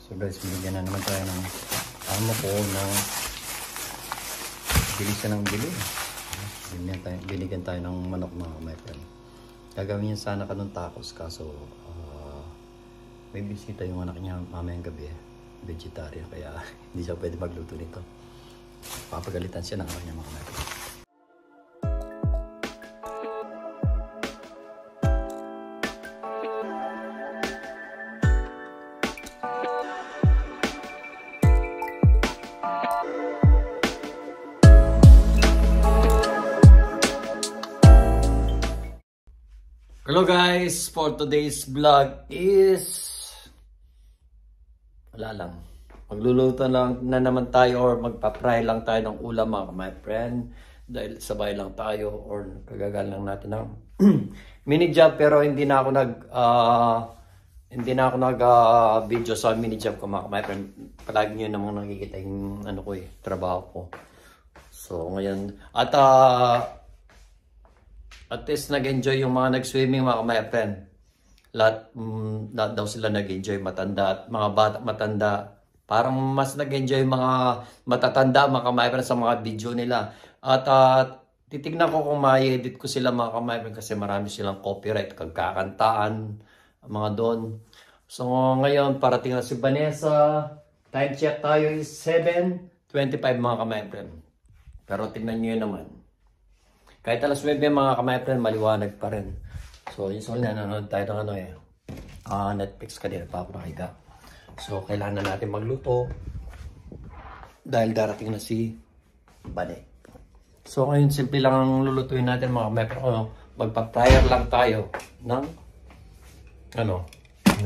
So guys, binigyan na naman tayo ng amo ko ng bilisan ng bili. Binigyan tayo ng manok mga kamay-friend. Gagawin niya sana kanong tacos kaso may bisita yung anak niya mamayang gabi. Vegetarian kaya hindi siya pwede magluto nito. Papagalitan siya ng anak niya mga kamay-friend. Hello guys, for today's vlog is wala lang. Magluluto lang na naman tayo or magpa-fry lang tayo ng ulam mga my friend. Dahil sabay lang tayo or kagagal lang natin ng mini job pero hindi na ako nag video sa mini job ko mga my friend. Palagi niyo namang nakikita yung ano ko trabaho ko. So ngayon at least nag-enjoy yung mga nag-swimming mga my friend. Lahat daw sila nag-enjoy, matanda at mga bata matanda. Parang mas nag-enjoy mga matatanda mga my friend sa mga video nila. At titignan ko kung ma-edit ko sila mga my friend kasi marami silang copyright, kagkakantaan, mga doon. So ngayon parating na si Vanessa. Time check tayo is 7:25 mga my friend. Pero tingnan niyo naman. Kahit alas 9 mga kamay friend, maliwanag pa rin. So, usually nanonood tayo ng Netflix kanina pa ako nakita. So, kailangan na natin magluto. Dahil darating na si Bane. So, ngayon simple lang ang lulutuin natin mga kamay friend. Magpa-fryer lang tayo ng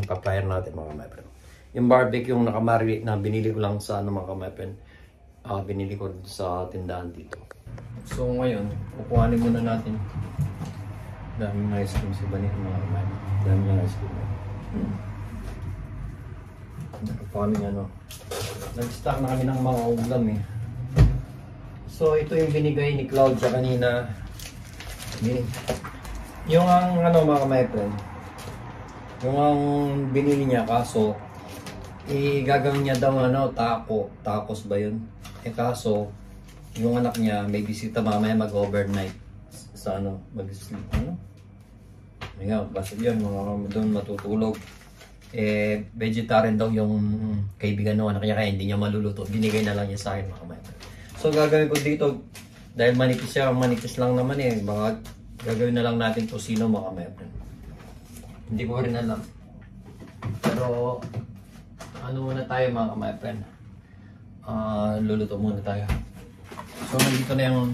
magpa-fryer natin mga kamay friend. Yung barbecue yung nakamari na binili ko lang sa mga kamay friend. Binili ko sa tindahan dito. So ngayon, kukuhanin muna natin. Daming ice cream si Bani, mga kamay. Daming ice cream. Kukuhanin nag-stock na kami ng mga ulam So ito yung binigay ni Claudia kanina. Yung ang mga kamay friend. Yung ang binili niya kaso gagawin niya daw tacos ba yun? Kaso yung anak niya may bisita mamaya mag-overnight sa mag-sleep basta yun doon matutulog vegetarian daw yung kaibigan ng anak niya kaya hindi niya maluluto, binigay na lang niya sa akin mga kamay. So gagawin ko dito dahil manipis siya, manipis lang naman baka gagawin na lang natin tosino mga kamay. Hindi ko rin alam pero muna tayo mga kamay friend. Luluto muna tayo. So nandito na yung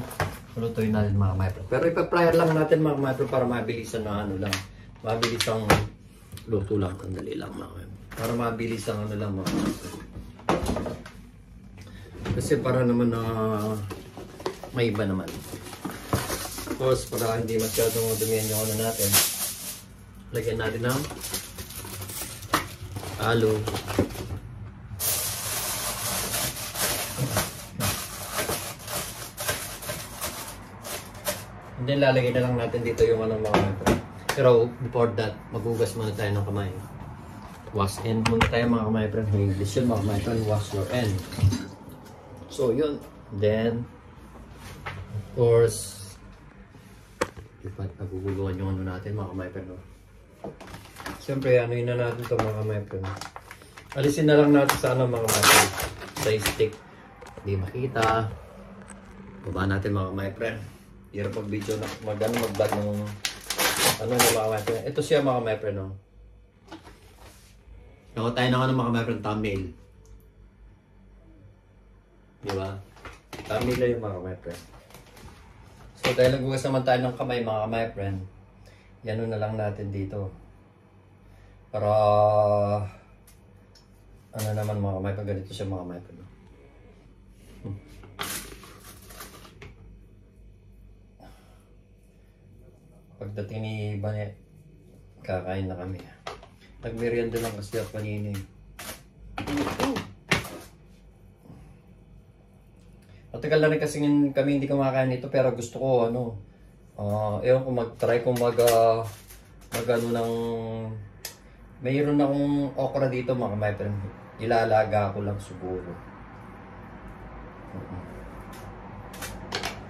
lutuin natin mga kamay friend. Pero ipa-fryer lang natin mga kamay friend para mabilisan na mabilis ang luto lang. Kandali lang mga kamay friend. Para mabilis ang mga kamay friend. Kasi para naman may iba naman. Of course, para hindi masyadong dumihan yung natin. Lagyan natin ng alo. And then lalagay na lang natin dito yung mga kamay. Pero before that, maghugas muna tayo ng kamay. Wash end muna tayo mga kamay friend. English yun mga kamay friend, wash your end. So yun. Then, of course, paguguluhan yung natin mga kamay friend. Siyempre, yun na natin ito mga kamay friend. Alisin na lang natin sa mga kamay friend. Sa stick. Hindi makita. Baba natin mga kamay friend. Hirap pag video na mag-vlog ng mga kamay friend. Ito siya mga kamay friend. Naku tayo ng mga kamay friend thumbnail. Diba? Thumbnail lang yung mga kamay friend. So dahil naghugas naman tayo ng kamay mga kamay friend. Yan na lang natin dito. Para naman mga kamay friend. Ganito siya mga kamay friend. Pagdating ni Bane, kakain na kami. Nag-merienda lang kasi ako kanina. Matagal na rin kasi kami hindi kumakain nito pero gusto ko ewan ko mag-try kung mayroon akong okra dito mga kamay friend. Ilalaga ko lang siguro.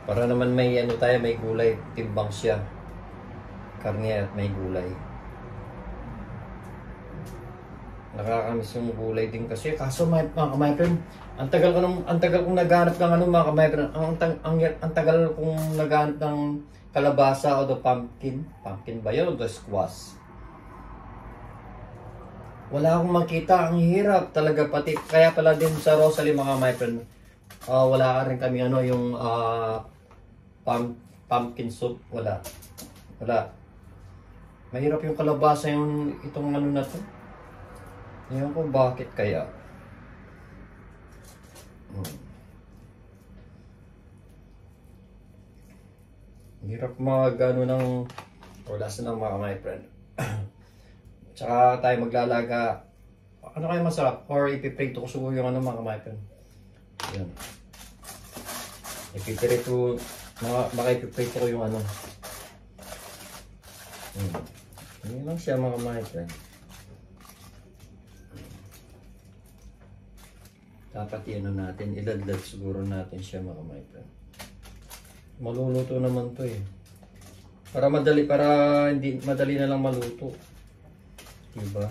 Para naman may ano tayo, may gulay, timbang siya. Karne at may gulay. Nakakamiss yung gulay din kasi. Kaso mga kamaykren, ang tagal kong naghanap ng ano mga kamaykren. Ang tagal kong naghanap ng kalabasa o the pumpkin. Pumpkin ba yun o the squash? Wala akong makita. Ang hirap talaga pati. Kaya pala din sa Rosalie mga kamaykren. Wala rin kami ano yung pumpkin soup. Wala. Mahirap yung kalabasa yung itong ano na to. Ngayon ko bakit kaya. Hirap mag-ano ng oras ng mga my friend. Tsaka tayo maglalaga. Ano kayo masarap? Or ipiprito ko siguro yung ano mga my friend. Yan. Ipiprito. Baka ipiprito ko yung ano. Yan lang siya mga my friend. Dapat ano natin, iladlad siguro natin siya mga my friend. Maluluto naman to eh. Para hindi madali na lang maluto. Diba?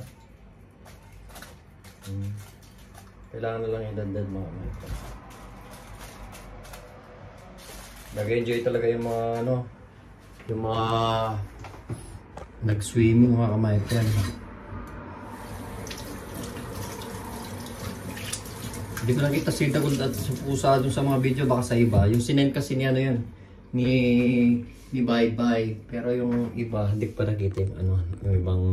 Kailangan na lang iladlad mga my friend. Nag-enjoy talaga yung mga ano, yung mga nag-swimming mga my friend. Hindi ko nakita si Dagol at pusa dun sa mga video, baka sa iba. Yung sinend kasi ni ano yun, ni Bye Bye. Pero yung iba, hindi ko pa nakita yung ano, yung ibang,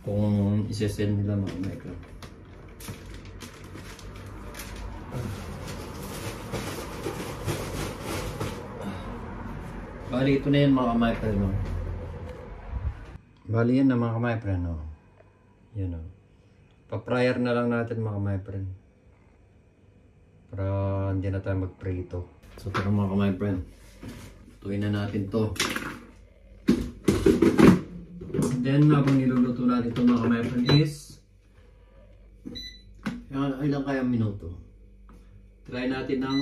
kung isesend nila mga micro. Bali, ito na yan mga micro, no? Bali yan na mga micro, no? Yan, no? Pa-fryer na lang natin mga micro. Para hindi na tayo magprito. So ito mga my friend, tuwin na natin to. Then habang niluluto natin ito mga my friend is ilang kaya minuto. Try natin ng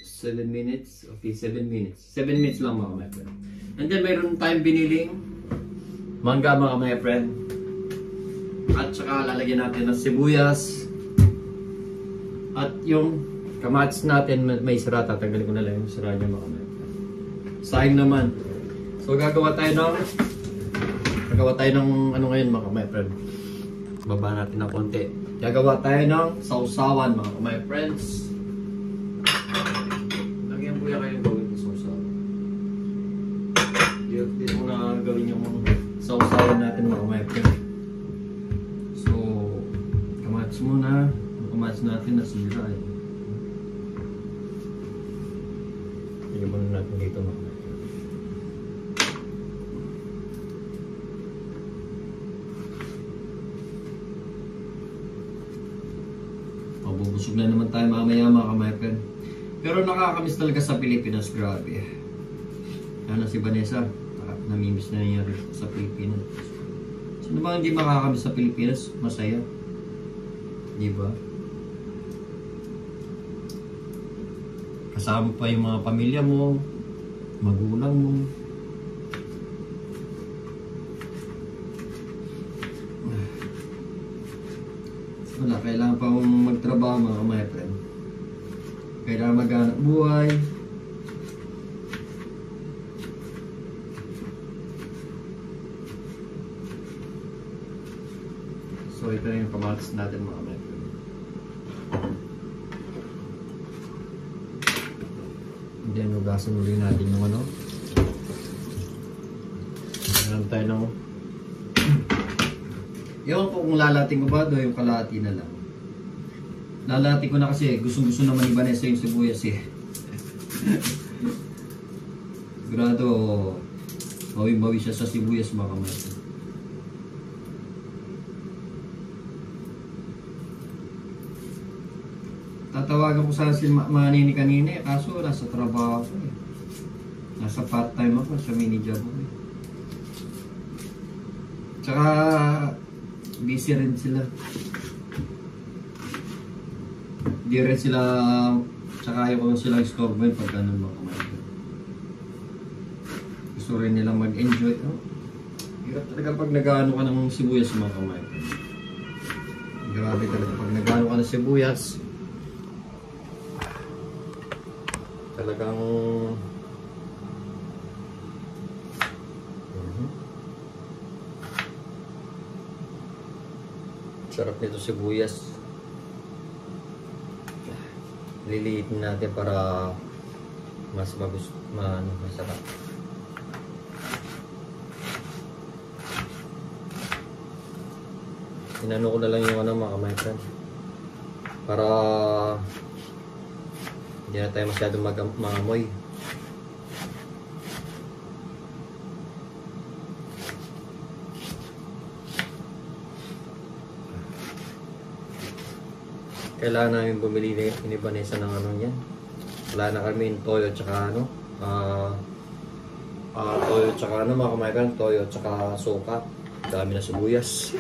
7 minutes. Okay, 7 minutes. 7 minutes lang mga my friend. And then mayroon tayong biniling mangga mga my friend. At saka lalagyan natin ng sibuyas. At yung kamatis natin may sira. Tatanggalin ko na lang yung sira niya mga my friend. Sayang naman. So gagawa tayo ng ano ngayon mga my friend. Baba natin ng konti. Gagawa tayo ng sausawan mga my friends. Lagyan ko yan kayong gawin ng sausawan. Dito ko na gawin yung sausawan natin mga my friend. Kamatis muna. Ang kamatis natin nasira eh. Lagyan muna natin dito mga. Mabubusog na naman tayo mamaya mga kamayakan. Pero nakakamiss talaga sa Pilipinas, grabe. Ano si Vanessa, namimiss na niya sa Pilipinas. Sino ba hindi makakamiss sa Pilipinas? Masaya. Diba? Kasama pa yung mga pamilya mo, magulang mo. Wala, kailangan pa mong magtrabaho mga my friend. Kailangan maghanap buhay. So ito na yung kamatis natin mga my friend. Then hugasan ulit natin yung ano. Meron tayo ng yung kung lalating ko ba do yung kalahati na lang. Lalati ko na kasi gusto naman ni Vanessa yung sibuyas eh. Sigurado bawi-bawi siya sa sibuyas mga kamay. Tatawagan ko sana si Manini kanina eh, kaso nasa trabaho ko eh. Nasa part-time ako sa mini job ko eh. Tsaka busy rin sila. Di rin sila, tsaka ayaw ko silang istorbo pag ano mga kamay. Gusto rin nilang mag-enjoy. Oh, hirap talaga pag nag-ano ka ng sibuyas mga kamay. Grabe talaga pag nag-ano ka ng sibuyas. Talagang sarap nito sibuyas. Liliitin natin para mas masarap. Inano ko na lang yung mga kamay friend para hindi na tayo masyadong maamoy. Kailangan namin bumili ni Vanessa ng ano yan. Wala na kami yung toyo tsaka ano. Toyo tsaka ano mga kamay, toyo tsaka suka. Dami na sibuyas.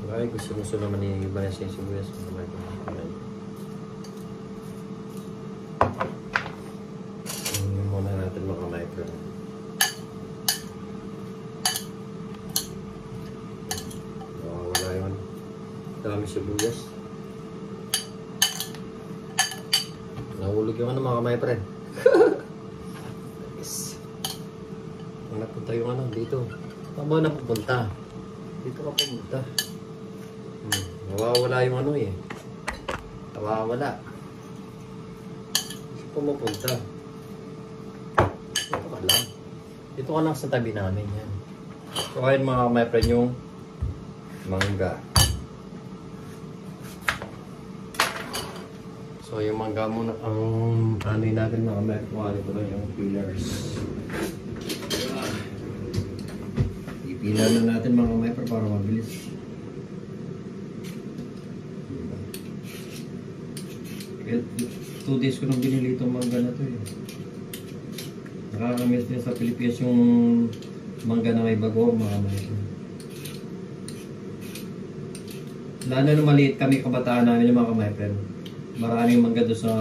Ay, gusto naman ni Vanessa yung sibuyas mga kamay. Muna natin mga kamay. Dami sibuyas. Nahulog yung ano mga kamay friend. Yes. Ang napunta yung ano dito. Saan ba napupunta? Dito ka pumunta. Nawawala yung ano eh. Nawawala. Saan pumupunta? Dito ka lang. Dito ka lang sa tabi namin yan. So ayun mga kamay friend yung mangga. So yung mangga muna ang ano natin mga kamay, ito lang yung peelers. Ipilar na natin mga kamay para mabilis. 2 days ko nang binili itong mangga na to eh. Nakakamiss din sa Pilipinas yung mangga na may bago mga kamay. Lalo na maliit kami kabataan namin yung mga kamay friend. Maraming mangga doon sa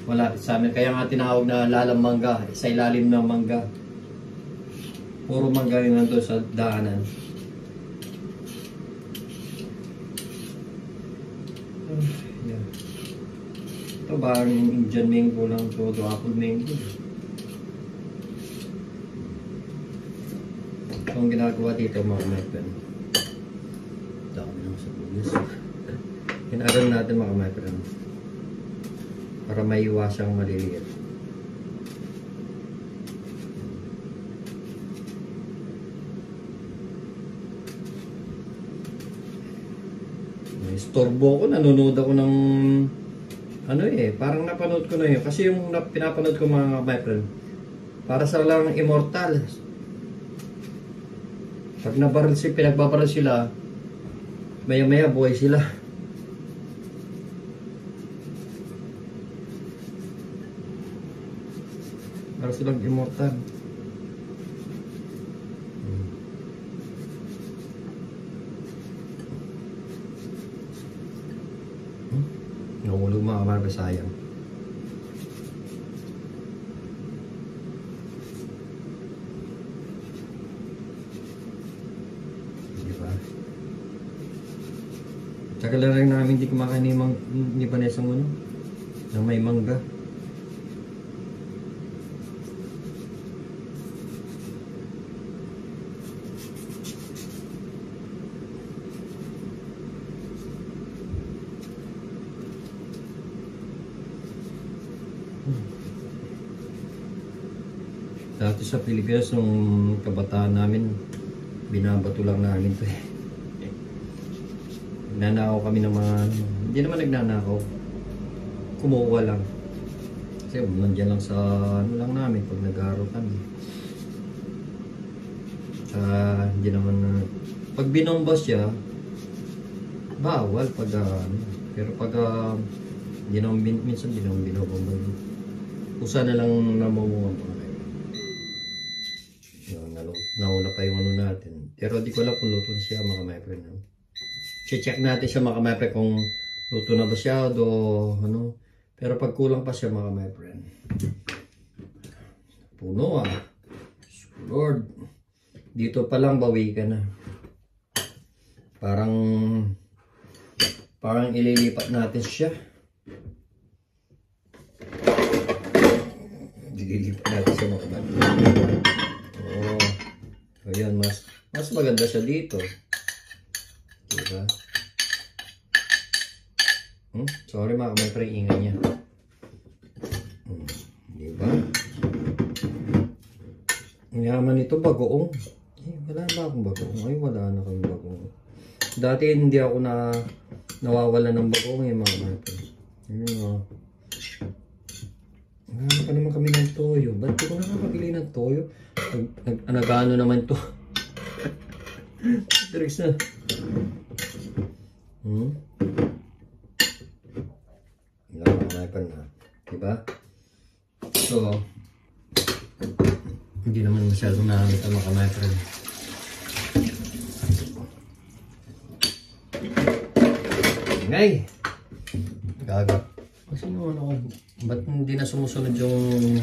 malapit sa amin. Kaya nga tinawag na lalang mangga, sa ilalim ng mangga. Puro mangga yung nandun sa daanan. Yeah. Ito ba ang Indian mango lang to, apple mango. Ito ang ginagawa dito mga kamay. Dami lang sa bulis. Hinaral natin mga kamay para maiwasang maliliit. Istorbo ko, nanonood ako ng ano eh, parang napanood ko na yun. Kasi yung pinapanood ko mga kamay para sa lang immortal. Pag pinagbabaril sila, maya-maya buhay sila. Para silang immortal. Nahulog mga kamay, sayang. Diba? Tagal na rin namin hindi kumakain ni Vanessa mo na may mangga. Dati sa Pilipinas, nung kabataan namin, binabato lang namin ito eh. Nagnanakaw kami ng mga, hindi naman nagnanakaw, kumukuha lang. Kasi nandiyan lang sa ano lang namin pag nag-aaral kami. Hindi naman, pag binomba siya, bawal pag pero pag minsan hindi naman binobomba yun. Kusa na lang namumunga mga kaibigan. Nauna pa yung ano natin. Pero di ko alam kung luto na siya mga my friend. Check natin siya mga my friend kung luto na ba siya o ano. Pero pag kulang pa siya mga my friend. Puno ah. Lord. Dito pa lang bawi ka na. Parang ililipat natin siya. Ililipat natin siya mga my friend. Oh. Ayan, mas maganda siya dito. Diba? Sorry mga kamay pre, ingay niya. Diba? Ang yaman ito, bagoong. Wala ba akong bagoong? Ay, wala na akong bagoong. Dati hindi ako nawawala ng bagoong mga kamay pre. Nagano pa naman kami ng toyo. Ba't di ko nakakabili ng toyo? Nagano naman to. Tricks na. Wala makakaipan na. Diba? So, hindi naman masyadong nakamit ang makamaipan. Ngay! Gaga. Kasi naman ako, ba't hindi na sumusunod yung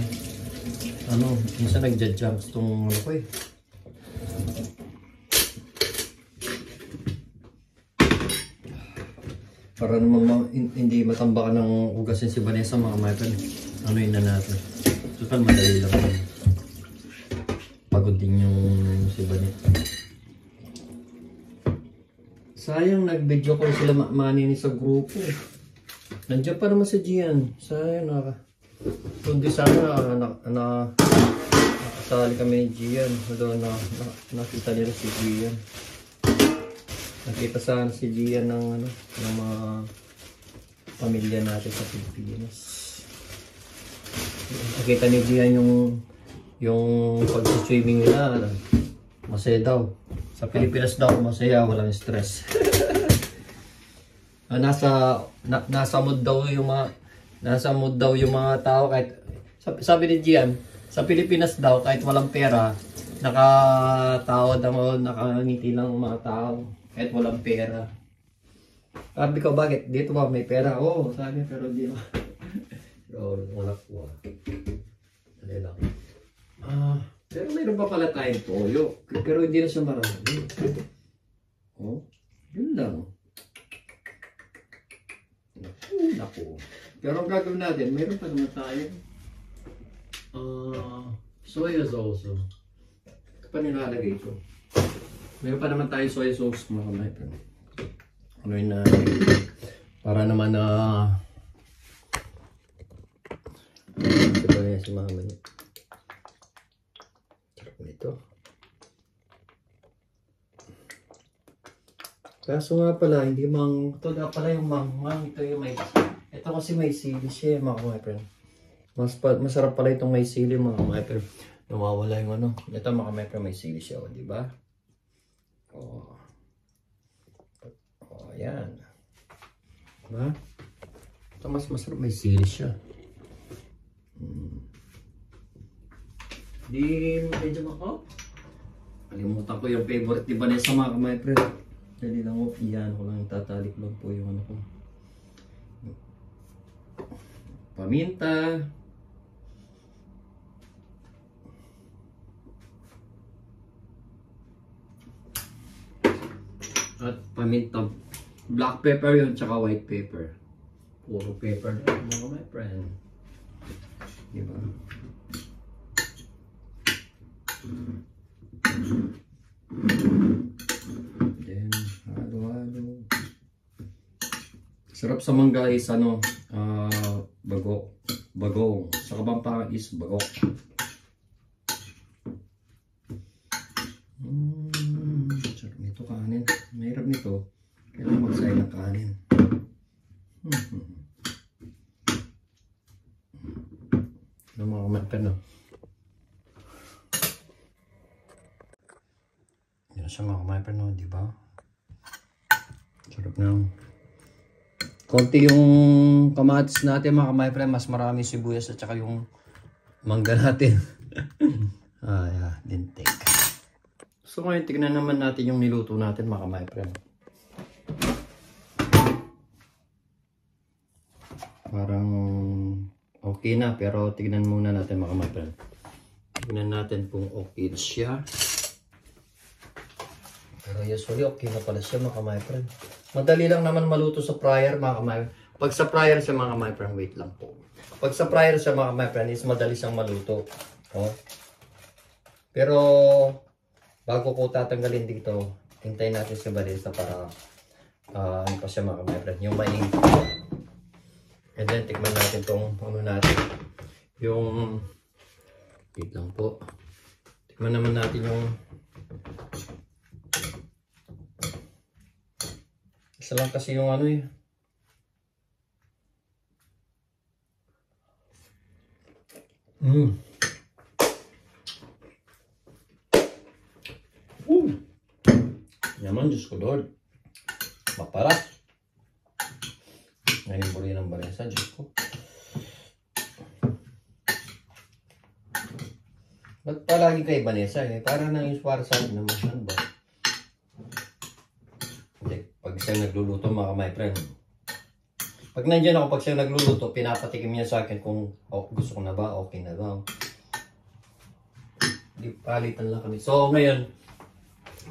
minsan nagja-jumps tong ano ko eh. Para naman hindi matambakan ng ugasin si Vanessa mga maipan. Ano yun na natin. Total madali lang. Pagod din yung si Vanessa. Sayang nag-video call sila manini sa grupo. Nandiyan pa naman si Gian. Sayang kundi sana nakasali kami ni Gian. Doon nakita nila si Gian. Nakita sana si Gian ng mga pamilya natin sa Pilipinas. Nakita ni Gian yung pag-swimming nila. Masaya daw. Sa Pilipinas daw masaya, walang stress. Nasa mood daw yung mga tao kahit sabi ni Gian, sa Pilipinas daw kahit walang pera, nakatawad daw, nakangiti lang ang mga tao kahit walang pera. Sabi ko, bakit? Dito ba may pera? Oo, sabi pero di ba. Wala ko. Dali lang. Pero mayroon pa pala tayong toyo. Pero hindi na siya marami. Oh, yun lang. Naku. Pero ang gagawin natin, mayroon pa naman tayo. Soya sauce. Ito pa nilalagay ito. Mayroon pa naman tayo soya sauce mga kamay. Ano yun na para naman ito pa niya si mama niya. Sarap nito. Kaso nga pala, hindi ito nga pala yung ito yung may, ito kasi may sili siya mga kamay. Masarap pala itong may sili mga kamay. Nawawala yung ito mga kamay, may sili siya, di ba? Yan. Diba? Ito mas masarap may sili siya. Di medyo kalimutan ko yung favorite ni Vanessa mga kamay. Dali lang ko, iyan ko lang, tatalik lang po yung ko. Paminta. At paminta. Black pepper yun, tsaka white pepper. Puro pepper na mga friend. Diba? Then, halo-halo. Sarap sa mangga is bagong. Sa Kapampangan is bagok. Sarap nito kanin. Mahirap nito. Kailangan magsay ng kanin. Ano mga kamay no? Yan siya mga kamay no, di ba? Sarap na. Konti yung kamatis natin mga kamay, mas marami sibuyas at saka yung mangga natin. Lintik. So ngayon, tignan naman natin yung niluto natin mga my friend. Parang okay na, pero tignan muna natin mga my friend. Tignan natin kung okay siya. Pero usually okay na pala siya mga my friend. Madali lang naman maluto sa fryer mga my friend. Pag sa fryer siya mga my friend, wait lang po. Pag sa fryer siya mga my friend, is madali siyang maluto. Oh. Pero bago ko tatanggalin dito, hintayin natin si Vanessa para ano pa siya mga my friend, yung maing. And then tikman natin tong ano natin, yung wait lang po. Tikman naman natin yung isa lang kasi yung ano eh. Yaman, Diyos ko Lord. Maparat. Ngayon buri ng Vanessa, Diyos ko. Ba't palagi kay Vanessa eh? Para nang yung para sa akin naman siya ba? Pag siya nagluluto mga my friend, pag nandiyan ako, pag siya nagluluto, pinapatikim niya sa akin kung gusto ko na ba, okay na ba. Di palitan lang kami. So ngayon,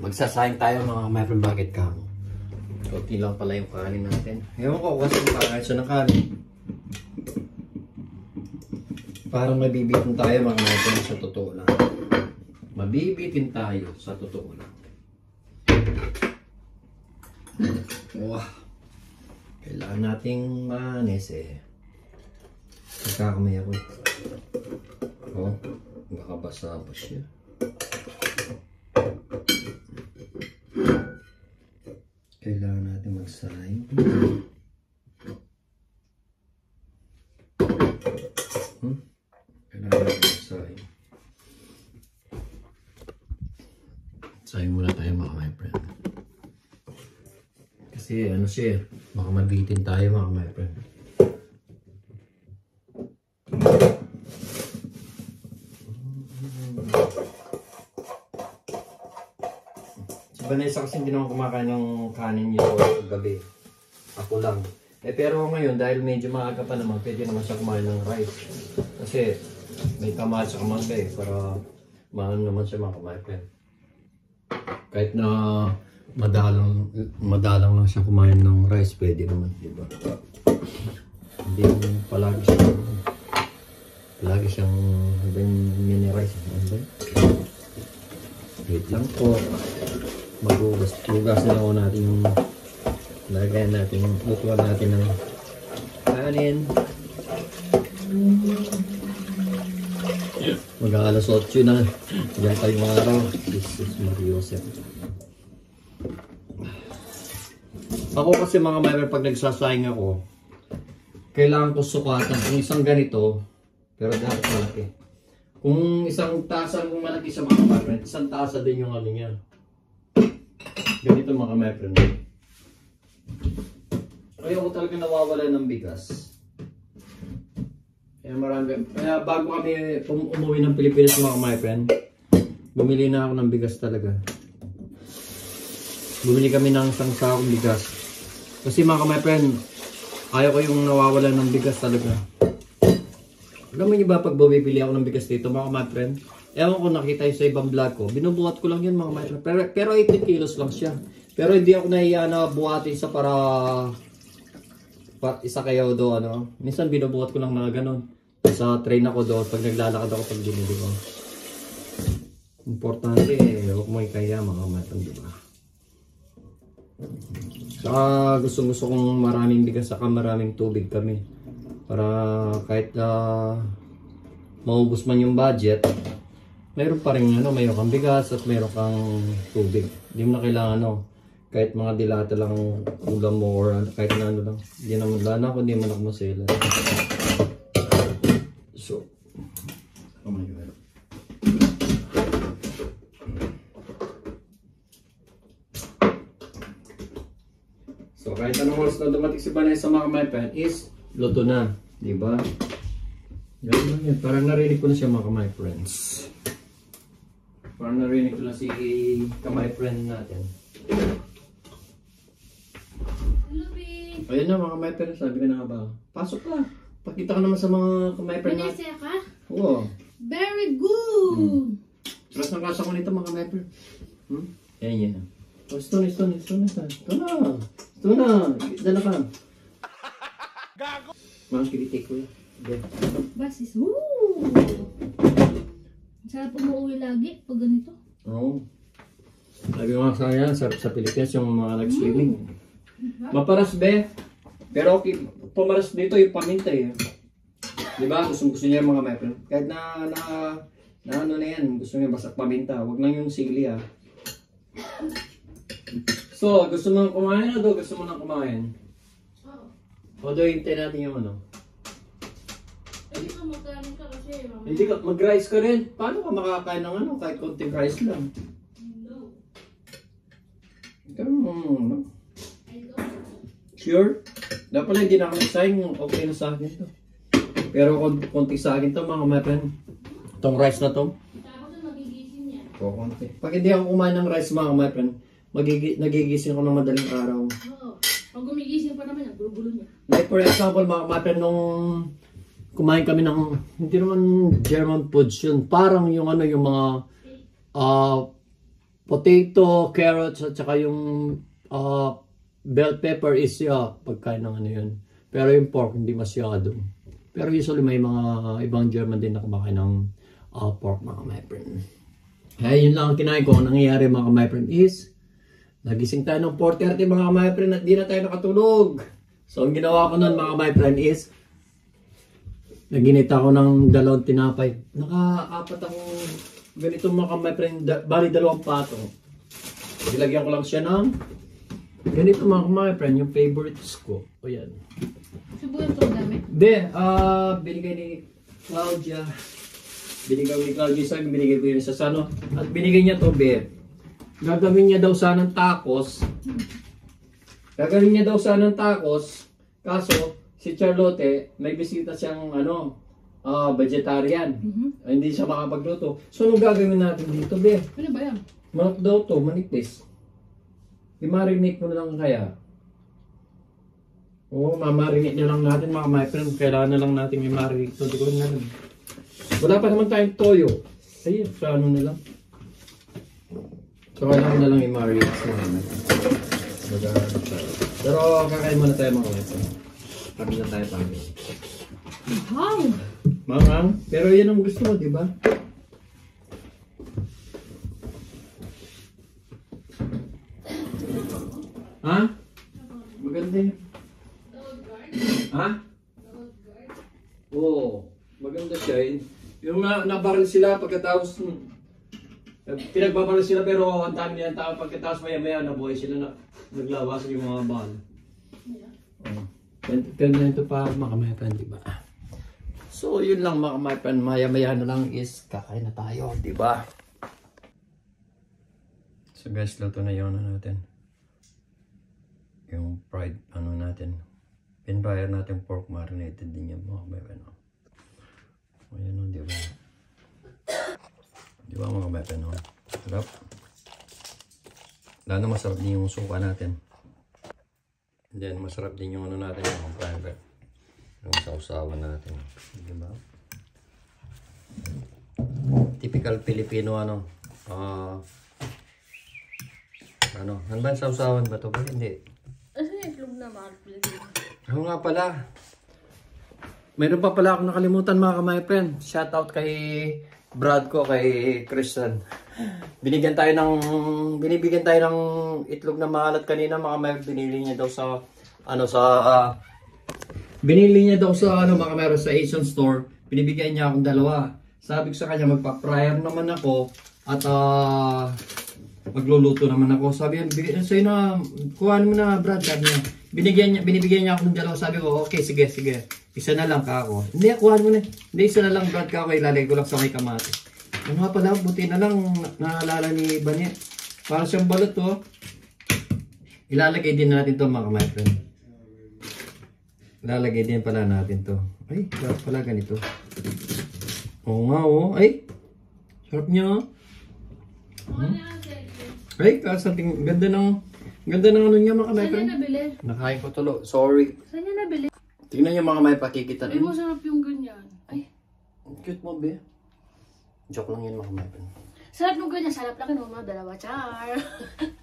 magsasayang tayo mga my friend. Bakit ka mo? Kunti lang pala yung kanin natin. Ewan ko kasi parang siya ng kanin. Parang mabibitin tayo mga my friend sa totoo lang. Mabibitin tayo sa totoo lang. Wow. Kailangan nating manis eh. Nagkakamay ako. Oh, nakabasa pa siya. Kailangan natin magsayang. Kailangan natin magsayang. Sayang muna tayo mga my friend. Kasi ano siya, baka mabitin tayo mga my friend. Si Vanessa kasi hindi naman kumakain ng kanin niyo gabi. Ako lang. Pero ngayon dahil medyo maaga pa naman, pwede naman siya kumain ng rice. Kasi may tamad sa kamangga eh, para maano naman siya mga my friend. Kahit na madalang lang siya kumain ng rice, pwede naman, di ba? Hindi palagi siyang mini rice. Wait lang po. Maghugas na ako natin yung lagayan natin, lutuan natin ng kanin. Mag-aalas 8 na. Diyan tayo mga araw. This is Mariosep. Ako kasi mga mayroon, pag nagsasayang ako, kailangan ko sukatan. Kung isang ganito, pero dapat malaki. Kung isang tasa kung malaki sa mga mayroon, isang tasa din yung ano niya. Ganito mga mayroon. Kaya ako talaga nawawala ng bigas. Kaya bago kami umuwi ng Pilipinas mga mayroon, bumili na ako ng bigas talaga. Bumili kami ng isang sakong bigas. Kasi mga my friend, ayaw ko yung nawawala ng bigas talaga. Alam mo niyo ba pag bumibili ako ng bigas dito mga my friend? Ewan ko nakita yung sa ibang vlog ko. Binubuhat ko lang yun mga my friend. Pero 18 kilos lang siya. Pero hindi ako nahiya na buhatin sa para isa kayo do ano. Minsan binubuhat ko lang na ganun. Sa train ako doon pag naglalakad ako pag binili ko. Importante eh. Huwag mo ikaya mga my friend, diba? Saka gusto kong maraming bigas saka maraming tubig kami para kahit maubos man yung budget, mayroon pa rin ano, mayroon kang bigas at mayroon kang tubig. Hindi mo na kailangan kahit mga dilata lang ulam mo or kahit na ano lang. Hindi naman lana kung hindi man ako masela. So, oh my God. So kahit anong oras na dumating si Vanessa mga my friend is luto na, di ba? Yan lang yan. Parang narinig ko na siya mga my friends. Parang narinig ko na si my friend natin. Ayan na mga my friends, sabi ka na nga ba? Pasok ka. Pakita ka naman sa mga my friend natin. Pinasaya ka? Oo. Very good! Trust na klasa ko nito mga my friend. Yan yan. Oh, stone. Ito na. Dala ka. Gago! Mga kilitik ko yan. Okay. Basis. Woo! Sarap umuwi lagi pag ganito. Oo. Sabi ko nga sa kanya, sa Pilipinas yung mga nag-swimming. Maparas be. Pero okay, pumaras dito yung paminta eh. Diba? Gusto niya yung mga my friend. Kahit na ano na yan, gusto niya basta paminta. Huwag lang yung sili ah. So, gusto mo nang kumain o gusto mo nang kumain? O do, hintay natin yung ano. Hindi ka magkain ka kasi mama. Hindi ka, mag-rice ka rin. Paano ka makakain ng ano? Kahit konting rice lang. No. No. Sure? Dapat lang hindi na ako nagsayang. Okay na sa akin to. Pero konti sa akin to mga my friend. Itong rice na to. Tapos na magigising niya. O, konti. Pag hindi ako kumain ng rice mga my friend, nagigising ako ng madaling araw. Oo. Pag gumigising pa naman, ang gulo-gulo niya. Like for example mga my friend, nung kumain kami ng, hindi naman German foods yun. Parang yung ano, yung mga potato, carrots, at saka yung bell pepper is pagkain ng ano yun. Pero yung pork, hindi masyado. Pero usually may mga ibang German din na kumakain ng pork mga my friend. Kaya yun lang ang kinain ko. Ang nangyayari mga my friend is, nagising tayo ng 4:30 mga my friend at di na tayo nakatulog. So ang ginawa ko nun mga my friend is, naginit ako ng 2 tinapay. Naka-4 akong ganito mga my friend, bali 2 patong. Ilagyan ko lang siya ng ganito mga my friend, yung favorites ko. O yan. Subukan ito dami? Hindi, binigay ni Claudia. Binigay ni Claudia sa akin, binigay ko yun sa Sano. At binigay niya to, be. Gagawin niya daw sanang tacos. Gagawin niya daw sanang tacos. Kaso, si Charlotte, may bisita siyang vegetarian. Hindi siya makapagluto. So, anong gagawin natin dito, be? Ano ba yan? Manok daw to, manipis. I-marinate mo na lang kaya. Oo, mamarinate na lang natin mga my friend. Kailangan na lang natin i-marinate ito. Di ko na lang. Wala pa naman tayong toyo. Ayun, sa ano na lang. So, kailangan na lang i-marinate sa namin. Pero kakain muna tayo mga my friend. Kami na tayo pangin. Wow! Mangang, pero yan ang gusto mo, di ba? Ha? Maganda yun. Ha? Oo. Maganda siya. Yung nabaril sila pagkatapos pinagbabaril sila pero ang dami nilang tao pagkatapos maya-maya nabuhay sila na naglawasan yung mga bal. Pero ito pa makamayapan, di ba? So yun lang makamayapan, maya-maya na lang is kakain na tayo, di ba? So guys, luto na yun natin. Yung fried ano natin. Pinfire natin pork marinated din yan mga kabayan. Ayan o, di ba? Di ba mga kabayan o? Sarap. Lalo masarap din yung suka natin. And then masarap din yung ano natin yung private. Yung sausawan natin. Di ba? Typical Filipino ano. Ano ba yung sausawan ba ito? Hindi. Asan yung itlog na mahal Pilipino? Oo nga pala. Mayroon pa pala akong nakalimutan mga my friend. Shoutout kay Brad ko, kay Christian. Binibigyan tayo ng itlog na maalat kanina mga may binili niya daw sa sa Asian store. Binibigyan niya akong 2. Sabi ko sa kanya magpa-fryer naman ako at magluluto naman ako. Sabi niya, sa'yo na, kuhaan mo na Brad. Sabi niya, binibigyan niya ako ng 2. Sabi ko, okay, sige. Isa na lang ka ako. Hindi, kuhaan mo na. Hindi, isa na lang Brad ka ako. Ilalagay ko lang sa may kamati. Ano nga pala, buti na lang naalala ni Banya. Para siyang balot to. Ilalagay din natin to mga my friend. Ilalagay din pala natin to. Ay, dapat pala ganito. Oo nga, oh. Ay! Sarap niya, oh. Ano yan, Sergio? Ay, kasating ganda ng ano niya mga Saan kamay. niya nabili? Nakain ko tulo. Sorry. Saan niya nabili? Tingnan niyo mga kamay, pakikita. Ay, masarap yung ganyan. Ay, Cute mo, be. Joke lang yun mga kamay. sarap nung ganyan. Sarap lang kinuma. Dalawa, char.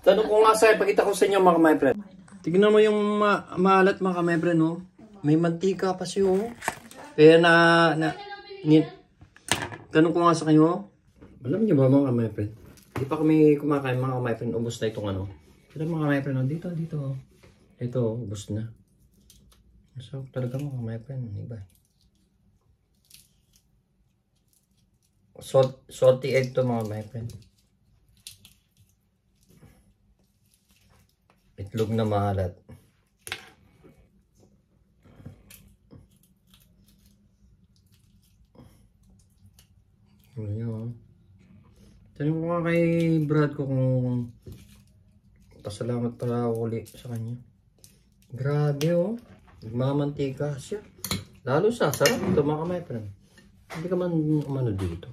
Tanong ko nga sa'yo, pakita ko sa inyo mga kamay, friend. Tignan mo yung maalat mga kamay, friend, no? May mantika pa siya, oh. Kaya tanong ko nga sa kayo, alam niyo ba mga kamay, friend? Di pa kami kumakain mga kamay, friend. Ubus na itong ano. Kaya mga kamay, friend, dito. Ito, ubus na. So, talaga mga kamay, friend. Iba. Salty egg to mga my friend. Itlog na maalat. Ano yun? Tanong ko nga kay Brad ko kung pasalamat pala uli sa kanya. Grabe oh. Nagmamantika siya. Lalo sa sarap ito mga my friend. Hindi ka man umano dito.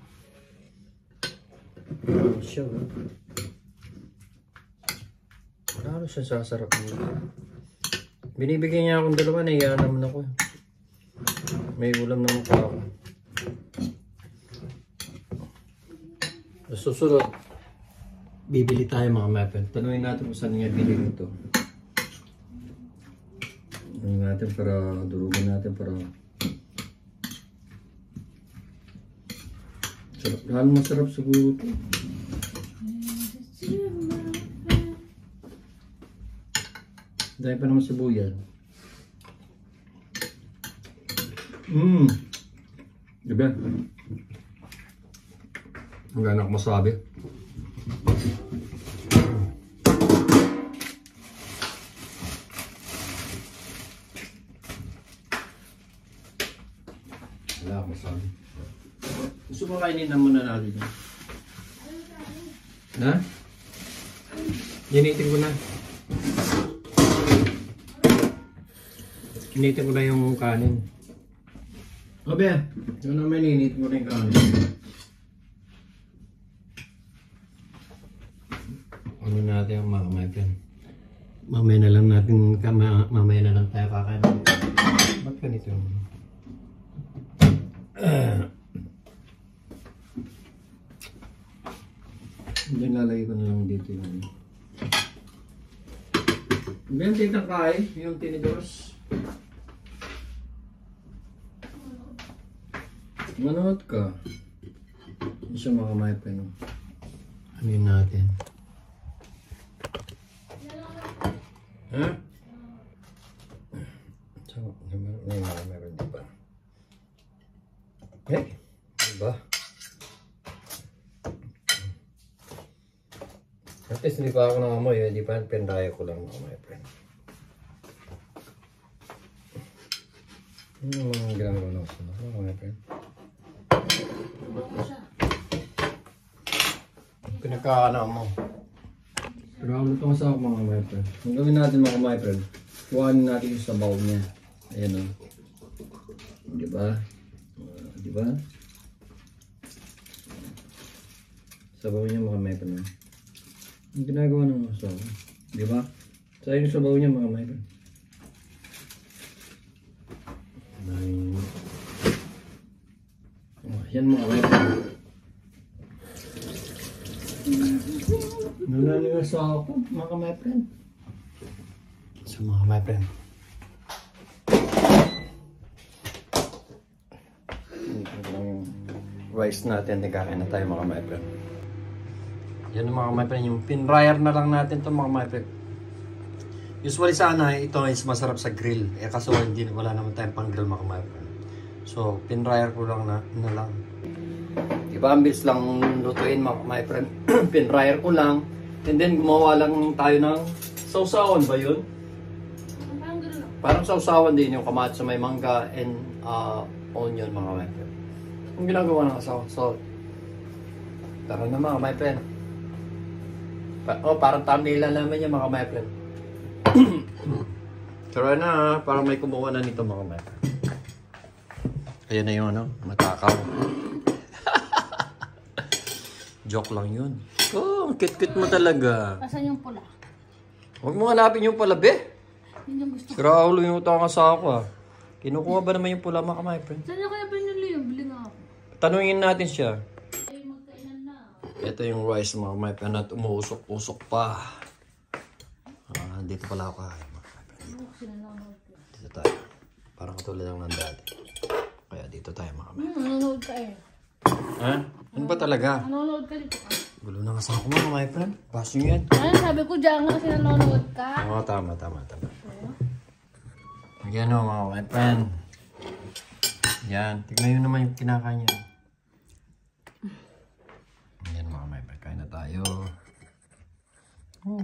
Siya, lalo siya sasarap nito. Binibigyan niya akong dalawa, naiya naman ako. May ulam naman pa ako. Susunod, bibili tayo mga mapel. Tanungin natin kung saan niya bilhin ito. Tanungin natin para durugan natin para sarap. Lalo masarap siguro ito. Dahil pa naman sibuyas. Diba? Ang gana ko masabi. Wala ako masabi. Gusto mo kainin na muna natin yan? Na? Ginitin ko na. Ginitin ko na yung kanin. Obe, yun naman init mo na yung kanin. Ano natin ang mga kamay. Mamaya na lang natin, mamaya na lang tayo kakain. Ba't ganito yung hindi, lalagay ko na lang dito yung yung titangkay, yung tinidos. Manood ka. Hindi siya makamay pa yun. Ano yun natin? Ha? So, meron diba? Eh? Diba? At least hindi pa ako nangamoy, hindi pa pendaya ko lang mga my friend. Ano mga ginagawa ng sunod mga my friend? Pinagkakana mo. Pero ako ito sa mga my friend. Ang gawin natin mga my friend, kuhanin natin yung sabaw niya. Ayan o. Diba? Diba? Sabaw niya mga my friend. Ang ginagawa ng asawa. Di ba? Sa yung sabaw niya mga may friend. Yan mga may friend. Nananigas ako mga my friend. So mga my friend. Ito lang yung rice natin. Nagkakain na tayo mga my friend. Yan ang mga my friend, yung pin-fryer na lang natin to mga my friend. Usually sana ito is masarap sa grill. Eh kaso wala naman tayong pang grill mga my friend. So pin-fryer ko lang na lang. Diba ang bilis lang lutuin mga my friend. Pin-fryer ko lang. And then gumawa lang tayo ng sausawan ba yun? Parang sausawan din yung kamatis sa may mangga and onion mga my friend. Ang ginagawa ng asawa. So tara na mga my friend. Parang thumbnail naman yung mga my friend. Tara na, parang may kumuha na nito mga my friend. Ayan na yung ano, matakaw. Joke lang yun. Oh, ang cute-cute mo talaga. Asan yung pula? Huwag mo hanapin yung pula, be. Yun yung gusto ko. Grabe yung utang sa ako ah. Kinukuha ba naman yung pula mga my friend? Saan na kaya pinili yun? Bili nga ako. Tanungin natin siya. Ay, magkainan na. Ito yung rice mga my friend at umuusok-usok pa. Dito pala ako kain mga my friend. Sinananood ko. Dito tayo. Parang katulad lang ng dati. Kaya dito tayo mga my friend. Nanonood ka eh. Ha? Ano ba talaga? Nanonood ka dito. Gulo na nga sa ako mga my friend. Baso nyo yan. Ano sabi ko dyan kasi nanonood ka? Oo, tama. Ayan o mga my friend. Yan. Tignan nyo naman yung kinakain niya. Ayan mga my friend. Kain na tayo. Oh.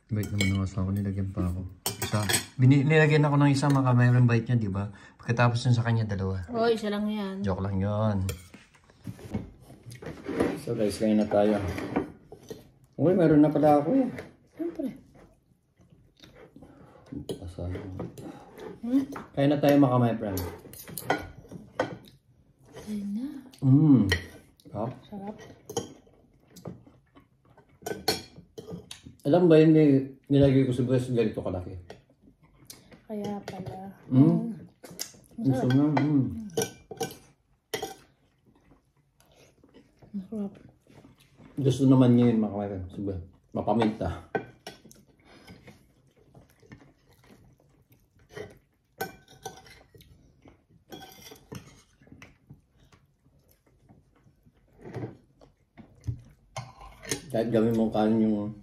Bait naman ng asawa ko. Nilagyan pa ako. Isa. Nilagyan ako ng isa mga my friend. Bait niya, di ba? Pagkatapos nun sa kanya, dalawa. Oo, isa lang yan. Joke lang yun. So guys, kain na tayo. Uy, meron na pala ako eh. Siyempre. Asawa. Kain na tayo mga my friend. Ayun na. Sarap. Sarap. Alam ba yun, nilagay ko sa buwes ganito kalaki? Kaya pala. Gusto na. Masarap. Gusto naman niya yun mga kaibigan. Sige, mapaminta. Kahit gawin mo kanin yung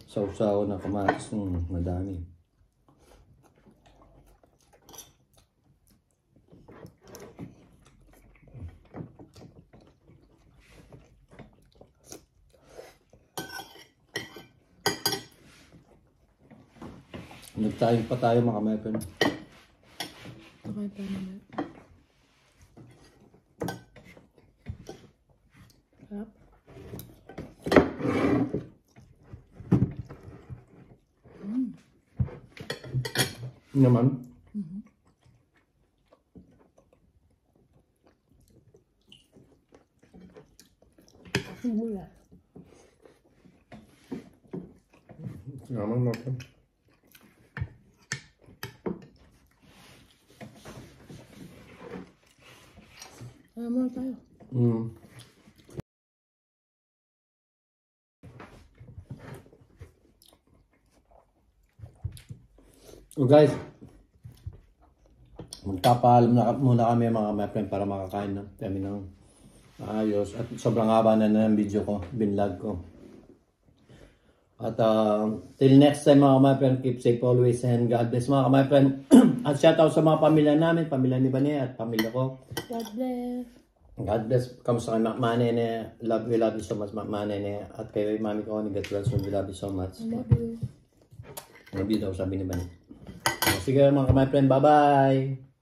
sausaw na kamatis madami. Nagtayo pa tayo mga kaibigan. Okay pa naman. Sarap. Naman. Mula. Naman natin. Muna tayo. So guys, magpapaalam na muna kami mga my friend para makakain na kami ng ayos. At sobrang haba na ng video ko, binlog ko. At till next time mga my friend, keep safe always and God bless mga my friend. At shout out sa mga pamilya namin, pamilya ni Bane at pamilya ko. God bless. God bless. Kamusta kay Manene? We love you so much Manene. At kay mami ko ni Gatwelson, we love you so much. I love you. Love you daw sabi ni Bane. Sige mga my friend, bye bye!